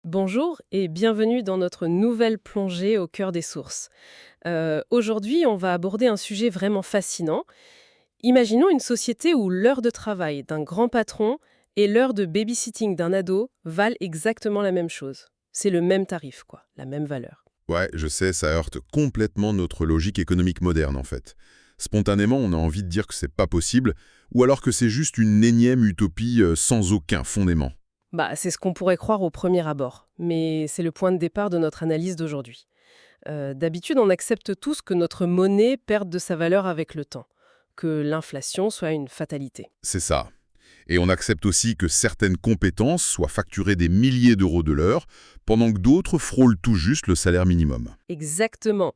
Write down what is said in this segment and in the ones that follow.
Bonjour et bienvenue dans notre nouvelle plongée au cœur des sources. Aujourd'hui, on va aborder un sujet vraiment fascinant. Imaginons une société où l'heure de travail d'un grand patron et l'heure de babysitting d'un ado valent exactement la même chose. C'est le même tarif, quoi, la même valeur. Ouais, je sais, ça heurte complètement notre logique économique moderne en fait. Spontanément, on a envie de dire que c'est pas possible, ou alors que c'est juste une énième utopie sans aucun fondement. Bah, c'est ce qu'on pourrait croire au premier abord, mais c'est le point de départ de notre analyse d'aujourd'hui. D'habitude, on accepte tous que notre monnaie perde de sa valeur avec le temps, que l'inflation soit une fatalité. C'est ça. Et on accepte aussi que certaines compétences soient facturées des milliers d'euros de l'heure, pendant que d'autres frôlent tout juste le salaire minimum. Exactement.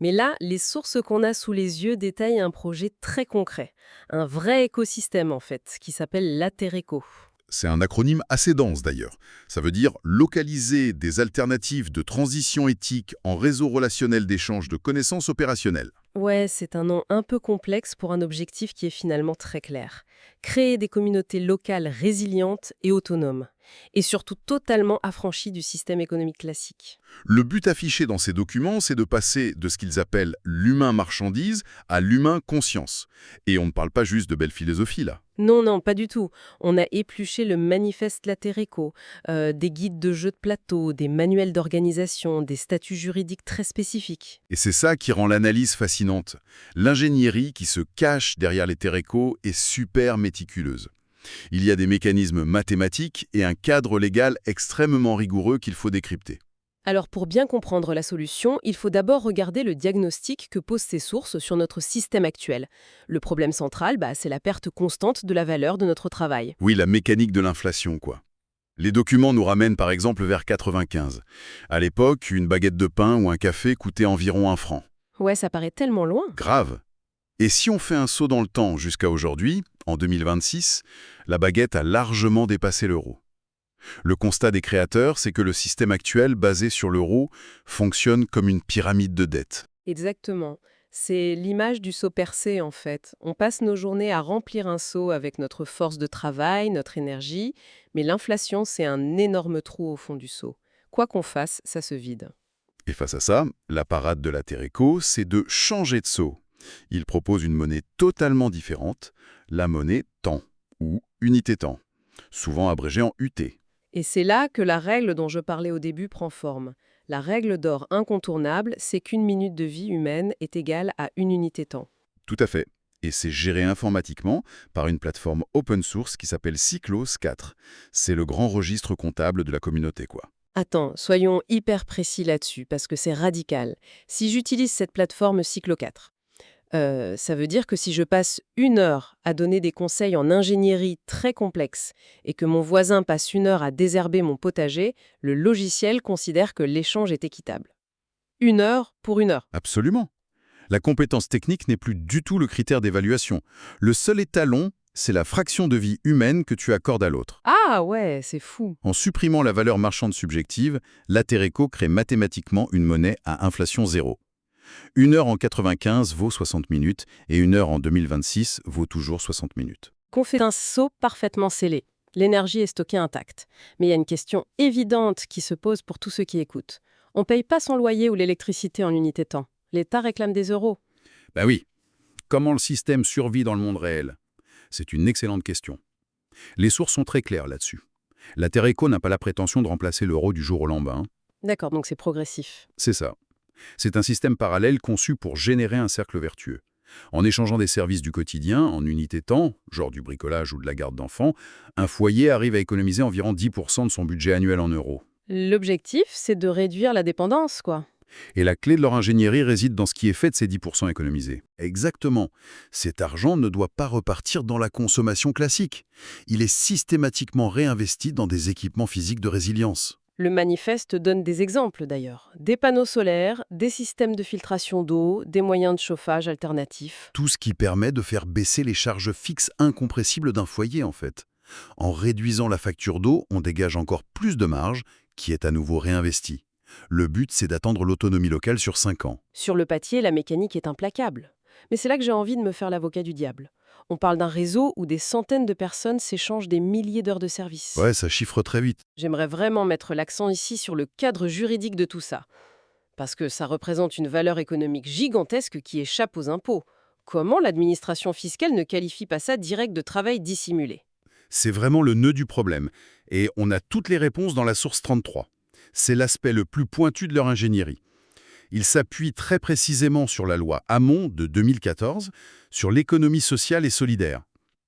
Mais là, les sources qu'on a sous les yeux détaillent un projet très concret, un vrai écosystème en fait, qui s'appelle l'Atereco. C'est un acronyme assez dense d'ailleurs. Ça veut dire localiser des alternatives de transition éthique en réseau relationnel d'échange de connaissances opérationnelles. Ouais, c'est un nom un peu complexe pour un objectif qui est finalement très clair. Créer des communautés locales résilientes et autonomes, et surtout totalement affranchies du système économique classique. Le but affiché dans ces documents, c'est de passer de ce qu'ils appellent l'humain-marchandise à l'humain-conscience. Et on ne parle pas juste de belle philosophie là. Non, non, pas du tout. On a épluché le manifeste Latereco, des guides de jeux de plateau, des manuels d'organisation, des statuts juridiques très spécifiques. Et c'est ça qui rend l'analyse fascinante. L'ingénierie qui se cache derrière les Tereco est super méticuleuse. Il y a des mécanismes mathématiques et un cadre légal extrêmement rigoureux qu'il faut décrypter. Alors pour bien comprendre la solution, il faut d'abord regarder le diagnostic que posent ces sources sur notre système actuel. Le problème central, c'est la perte constante de la valeur de notre travail. Oui, la mécanique de l'inflation, quoi. Les documents nous ramènent par exemple vers 95. À l'époque, une baguette de pain ou un café coûtait environ 1 franc. Ouais, ça paraît tellement loin. Grave. Et si on fait un saut dans le temps jusqu'à aujourd'hui, en 2026, la baguette a largement dépassé l'euro. Le constat des créateurs, c'est que le système actuel, basé sur l'euro, fonctionne comme une pyramide de dettes. Exactement. C'est l'image du seau percé en fait. On passe nos journées à remplir un seau avec notre force de travail, notre énergie, mais l'inflation, c'est un énorme trou au fond du seau. Quoi qu'on fasse, ça se vide. Et face à ça, la parade de la Tereco, c'est de changer de seau. Il propose une monnaie totalement différente, la monnaie temps, ou unité temps, souvent abrégée en UT. Et c'est là que la règle dont je parlais au début prend forme. La règle d'or incontournable, c'est qu'une minute de vie humaine est égale à une unité temps. Tout à fait. Et c'est géré informatiquement par une plateforme open source qui s'appelle Cyclos 4. C'est le grand registre comptable de la communauté, quoi. Attends, soyons hyper précis là-dessus, parce que c'est radical. Si j'utilise cette plateforme Cyclo 4, ça veut dire que si je passe 1 heure à donner des conseils en ingénierie très complexes et que mon voisin passe 1 heure à désherber mon potager, le logiciel considère que l'échange est équitable. 1 heure pour 1 heure. Absolument. La compétence technique n'est plus du tout le critère d'évaluation. Le seul étalon, c'est la fraction de vie humaine que tu accordes à l'autre. Ah ouais, c'est fou. En supprimant la valeur marchande subjective, l'Atereco crée mathématiquement une monnaie à inflation zéro. 1 heure en 95 vaut 60 minutes et 1 heure en 2026 vaut toujours 60 minutes. Qu'on fait un saut parfaitement scellé. L'énergie est stockée intacte. Mais il y a une question évidente qui se pose pour tous ceux qui écoutent. On ne paye pas son loyer ou l'électricité en unité temps. L'État réclame des euros. Ben oui, comment le système survit dans le monde réel? C'est une excellente question. Les sources sont très claires là-dessus. La Tereco n'a pas la prétention de remplacer l'euro du jour au lendemain. D'accord, donc c'est progressif. C'est ça. C'est un système parallèle conçu pour générer un cercle vertueux. En échangeant des services du quotidien, en unité temps, genre du bricolage ou de la garde d'enfants, un foyer arrive à économiser environ 10% de son budget annuel en euros. L'objectif, c'est de réduire la dépendance, quoi. Et la clé de leur ingénierie réside dans ce qui est fait de ces 10% économisés. Exactement. Cet argent ne doit pas repartir dans la consommation classique. Il est systématiquement réinvesti dans des équipements physiques de résilience. Le manifeste donne des exemples d'ailleurs. Des panneaux solaires, des systèmes de filtration d'eau, des moyens de chauffage alternatifs. Tout ce qui permet de faire baisser les charges fixes incompressibles d'un foyer, en fait. En réduisant la facture d'eau, on dégage encore plus de marge, qui est à nouveau réinvestie. Le but, c'est d'attendre l'autonomie locale sur 5 ans. Sur le papier, la mécanique est implacable. Mais c'est là que j'ai envie de me faire l'avocat du diable. On parle d'un réseau où des centaines de personnes s'échangent des milliers d'heures de service. Ouais, ça chiffre très vite. J'aimerais vraiment mettre l'accent ici sur le cadre juridique de tout ça, parce que ça représente une valeur économique gigantesque qui échappe aux impôts. Comment l'administration fiscale ne qualifie pas ça direct de travail dissimulé? C'est vraiment le nœud du problème. Et on a toutes les réponses dans la source 33. C'est l'aspect le plus pointu de leur ingénierie. Ils s'appuient très précisément sur la loi Hamon de 2014, sur l'économie sociale et solidaire.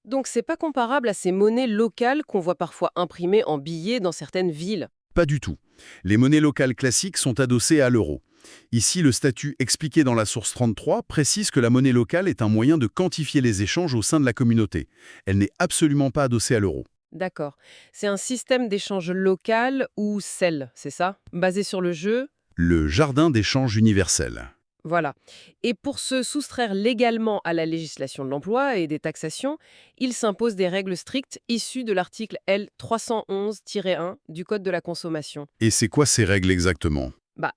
Donc c'est pas comparable à ces monnaies locales qu'on voit parfois imprimées en billets dans certaines villes. Pas du tout. Les monnaies locales classiques sont adossées à l'euro. Ici, le statut expliqué dans la source 33 précise que la monnaie locale est un moyen de quantifier les échanges au sein de la communauté. Elle n'est absolument pas adossée à l'euro. D'accord. C'est un système d'échange local ou CEL, c'est ça? Basé sur le jeu. Le jardin d'échange universel. Voilà. Et pour se soustraire légalement à la législation de l'emploi et des taxations, il s'impose des règles strictes issues de l'article L 311-1 du Code de la consommation. Et c'est quoi ces règles exactement?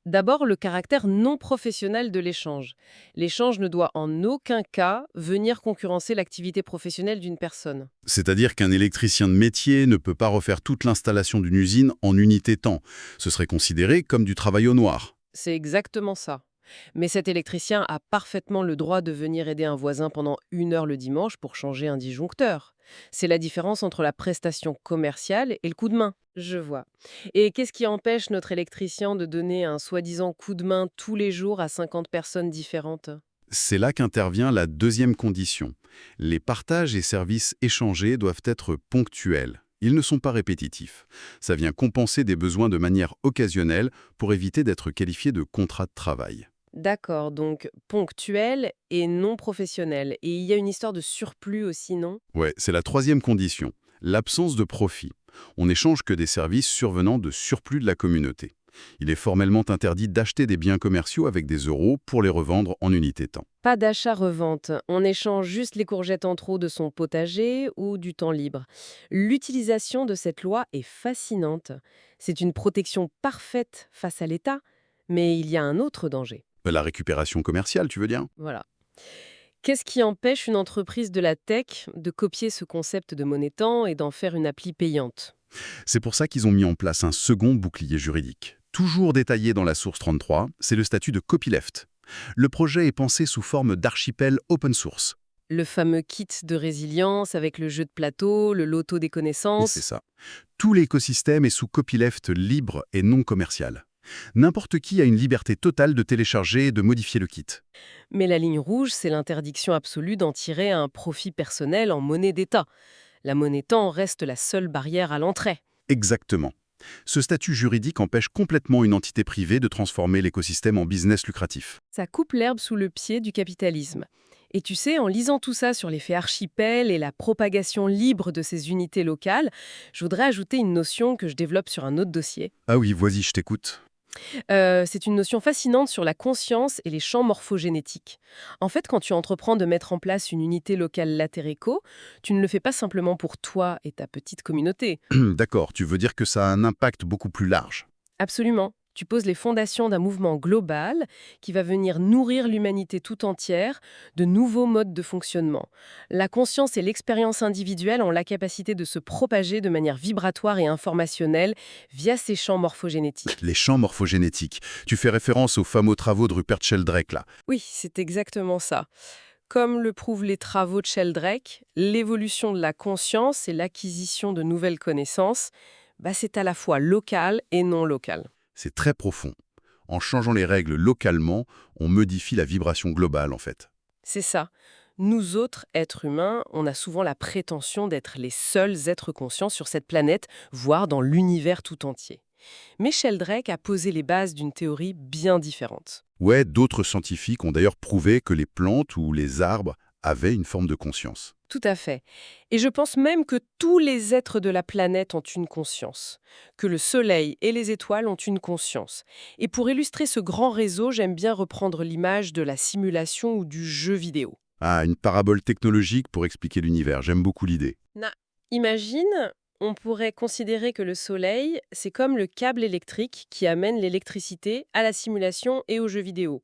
D'abord, le caractère non professionnel de l'échange. L'échange ne doit en aucun cas venir concurrencer l'activité professionnelle d'une personne. C'est-à-dire qu'un électricien de métier ne peut pas refaire toute l'installation d'une usine en unité temps. Ce serait considéré comme du travail au noir. C'est exactement ça. Mais cet électricien a parfaitement le droit de venir aider un voisin pendant 1 heure le dimanche pour changer un disjoncteur. C'est la différence entre la prestation commerciale et le coup de main. Je vois. Et qu'est-ce qui empêche notre électricien de donner un soi-disant coup de main tous les jours à 50 personnes différentes? C'est là qu'intervient la deuxième condition. Les partages et services échangés doivent être ponctuels. Ils ne sont pas répétitifs. Ça vient compenser des besoins de manière occasionnelle pour éviter d'être qualifié de contrat de travail. D'accord, donc ponctuel et non professionnel. Et il y a une histoire de surplus aussi, non? Ouais, c'est la troisième condition. L'absence de profit. On n'échange que des services survenant de surplus de la communauté. Il est formellement interdit d'acheter des biens commerciaux avec des euros pour les revendre en unité temps. Pas d'achat-revente. On échange juste les courgettes en trop de son potager ou du temps libre. L'utilisation de cette loi est fascinante. C'est une protection parfaite face à l'État, mais il y a un autre danger. La récupération commerciale, tu veux dire? Voilà. Qu'est-ce qui empêche une entreprise de la tech de copier ce concept de monnaie-temps et d'en faire une appli payante? C'est pour ça qu'ils ont mis en place un second bouclier juridique. Toujours détaillé dans la source 33, c'est le statut de copyleft. Le projet est pensé sous forme d'archipel open source. Le fameux kit de résilience avec le jeu de plateau, le loto des Et c'est connaissances. ça. Tout l'écosystème est sous copyleft libre et non commercial. N'importe qui a une liberté totale de télécharger et de modifier le kit. Mais la ligne rouge, c'est l'interdiction absolue d'en tirer un profit personnel en monnaie d'État. La monnaie-temps reste la seule barrière à l'entrée. Exactement. Ce statut juridique empêche complètement une entité privée de transformer l'écosystème en business lucratif. Ça coupe l'herbe sous le pied du capitalisme. Et tu sais, en lisant tout ça sur l'effet archipel et la propagation libre de ces unités locales, je voudrais ajouter une notion que je développe sur un autre dossier. Ah oui, vas-y, je t'écoute. C'est une notion fascinante sur la conscience et les champs morphogénétiques. En fait, quand tu entreprends de mettre en place une unité locale Latéréco, tu ne le fais pas simplement pour toi et ta petite communauté. D'accord, tu veux dire que ça a un impact beaucoup plus large. Absolument. Tu poses les fondations d'un mouvement global qui va venir nourrir l'humanité tout entière de nouveaux modes de fonctionnement. La conscience et l'expérience individuelle ont la capacité de se propager de manière vibratoire et informationnelle via ces champs morphogénétiques. Les champs morphogénétiques. Tu fais référence aux fameux travaux de Rupert Sheldrake, là. Oui, c'est exactement ça. Comme le prouvent les travaux de Sheldrake, l'évolution de la conscience et l'acquisition de nouvelles connaissances, c'est à la fois local et non local. C'est très profond. En changeant les règles localement, on modifie la vibration globale, en fait. C'est ça. Nous autres, êtres humains, on a souvent la prétention d'être les seuls êtres conscients sur cette planète, voire dans l'univers tout entier. Mais Sheldrake a posé les bases d'une théorie bien différente. Ouais, d'autres scientifiques ont d'ailleurs prouvé que les plantes ou les arbres avaient une forme de conscience. Tout à fait. Et je pense même que tous les êtres de la planète ont une conscience, que le Soleil et les étoiles ont une conscience. Et pour illustrer ce grand réseau, j'aime bien reprendre l'image de la simulation ou du jeu vidéo. Ah, une parabole technologique pour expliquer l'univers, j'aime beaucoup l'idée. Imagine, on pourrait considérer que le Soleil, c'est comme le câble électrique qui amène l'électricité à la simulation et au jeu vidéo.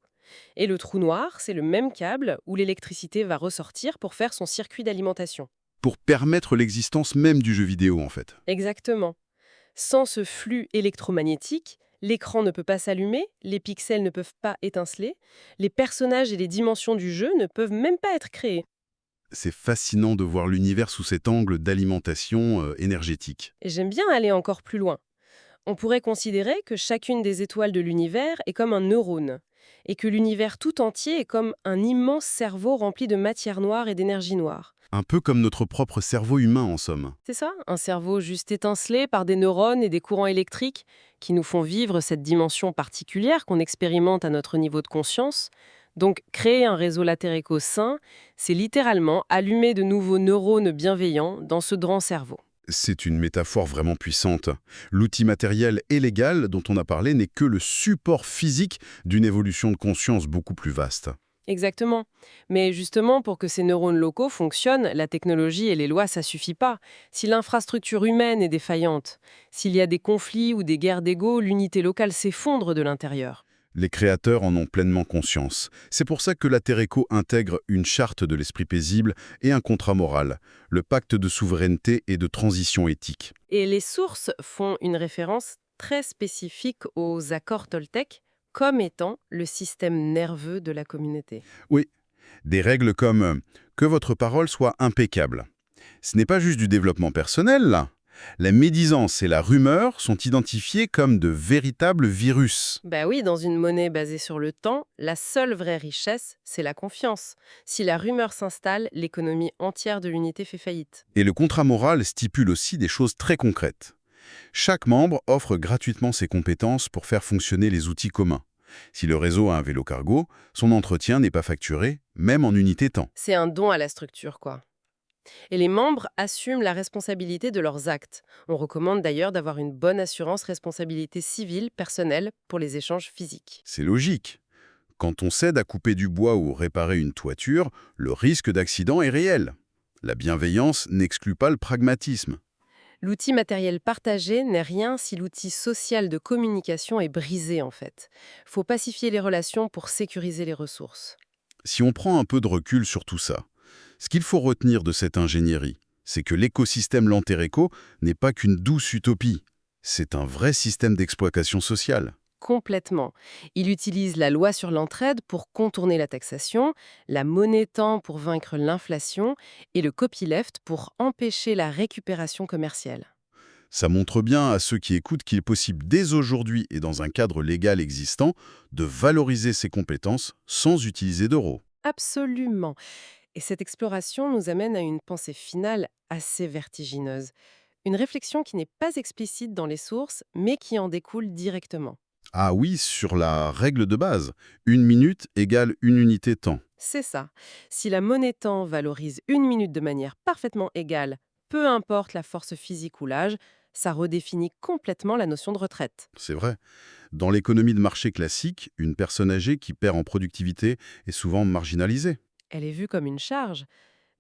Et le trou noir, c'est le même câble où l'électricité va ressortir pour faire son circuit d'alimentation. Pour permettre l'existence même du jeu vidéo, en fait. Exactement. Sans ce flux électromagnétique, l'écran ne peut pas s'allumer, les pixels ne peuvent pas étinceler, les personnages et les dimensions du jeu ne peuvent même pas être créés. C'est fascinant de voir l'univers sous cet angle d'alimentation énergétique. Et j'aime bien aller encore plus loin. On pourrait considérer que chacune des étoiles de l'univers est comme un neurone, et que l'univers tout entier est comme un immense cerveau rempli de matière noire et d'énergie noire. Un peu comme notre propre cerveau humain, en somme. C'est ça, un cerveau juste étincelé par des neurones et des courants électriques qui nous font vivre cette dimension particulière qu'on expérimente à notre niveau de conscience. Donc, créer un réseau latéréco sain, c'est littéralement allumer de nouveaux neurones bienveillants dans ce grand cerveau. C'est une métaphore vraiment puissante. L'outil matériel et légal dont on a parlé n'est que le support physique d'une évolution de conscience beaucoup plus vaste. Exactement. Mais justement, pour que ces neurones locaux fonctionnent, la technologie et les lois, ça suffit pas. Si l'infrastructure humaine est défaillante, s'il y a des conflits ou des guerres d'ego, l'unité locale s'effondre de l'intérieur. Les créateurs en ont pleinement conscience. C'est pour ça que la Terreco intègre une charte de l'esprit paisible et un contrat moral, le pacte de souveraineté et de transition éthique. Et les sources font une référence très spécifique aux accords Toltec comme étant le système nerveux de la communauté. Oui, des règles comme que votre parole soit impeccable. Ce n'est pas juste du développement personnel, là. La médisance et la rumeur sont identifiées comme de véritables virus. Bah oui, dans une monnaie basée sur le temps, la seule vraie richesse, c'est la confiance. Si la rumeur s'installe, l'économie entière de l'unité fait faillite. Et le contrat moral stipule aussi des choses très concrètes. Chaque membre offre gratuitement ses compétences pour faire fonctionner les outils communs. Si le réseau a un vélo cargo, son entretien n'est pas facturé, même en unité temps. C'est un don à la structure, quoi. Et les membres assument la responsabilité de leurs actes. On recommande d'ailleurs d'avoir une bonne assurance responsabilité civile personnelle pour les échanges physiques. C'est logique. Quand on s'aide à couper du bois ou réparer une toiture, le risque d'accident est réel. La bienveillance n'exclut pas le pragmatisme. L'outil matériel partagé n'est rien si l'outil social de communication est brisé en fait. Faut pacifier les relations pour sécuriser les ressources. Si on prend un peu de recul sur tout ça, ce qu'il faut retenir de cette ingénierie, c'est que l'écosystème Lantereco n'est pas qu'une douce utopie. C'est un vrai système d'exploitation sociale. Complètement. Il utilise la loi sur l'entraide pour contourner la taxation, la monnaie-temps pour vaincre l'inflation et le copyleft pour empêcher la récupération commerciale. Ça montre bien à ceux qui écoutent qu'il est possible dès aujourd'hui et dans un cadre légal existant de valoriser ses compétences sans utiliser d'euros. Absolument. Et cette exploration nous amène à une pensée finale assez vertigineuse. Une réflexion qui n'est pas explicite dans les sources, mais qui en découle directement. Ah oui, sur la règle de base, 1 minute égale 1 unité temps. C'est ça. Si la monnaie-temps valorise une minute de manière parfaitement égale, peu importe la force physique ou l'âge, ça redéfinit complètement la notion de retraite. C'est vrai. Dans l'économie de marché classique, une personne âgée qui perd en productivité est souvent marginalisée. Elle est vue comme une charge,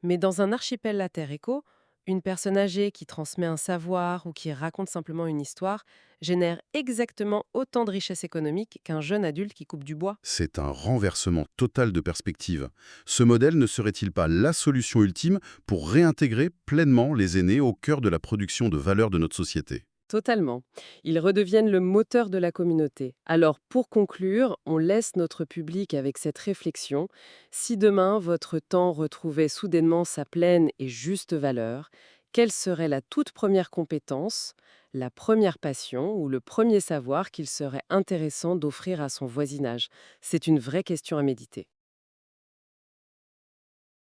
mais dans un archipel latéréco, une personne âgée qui transmet un savoir ou qui raconte simplement une histoire génère exactement autant de richesse économique qu'un jeune adulte qui coupe du bois. C'est un renversement total de perspective. Ce modèle ne serait-il pas la solution ultime pour réintégrer pleinement les aînés au cœur de la production de valeur de notre société? Totalement. Ils redeviennent le moteur de la communauté. Alors, pour conclure, on laisse notre public avec cette réflexion. Si demain, votre temps retrouvait soudainement sa pleine et juste valeur, quelle serait la toute première compétence, la première passion ou le premier savoir qu'il serait intéressant d'offrir à son voisinage? C'est une vraie question à méditer.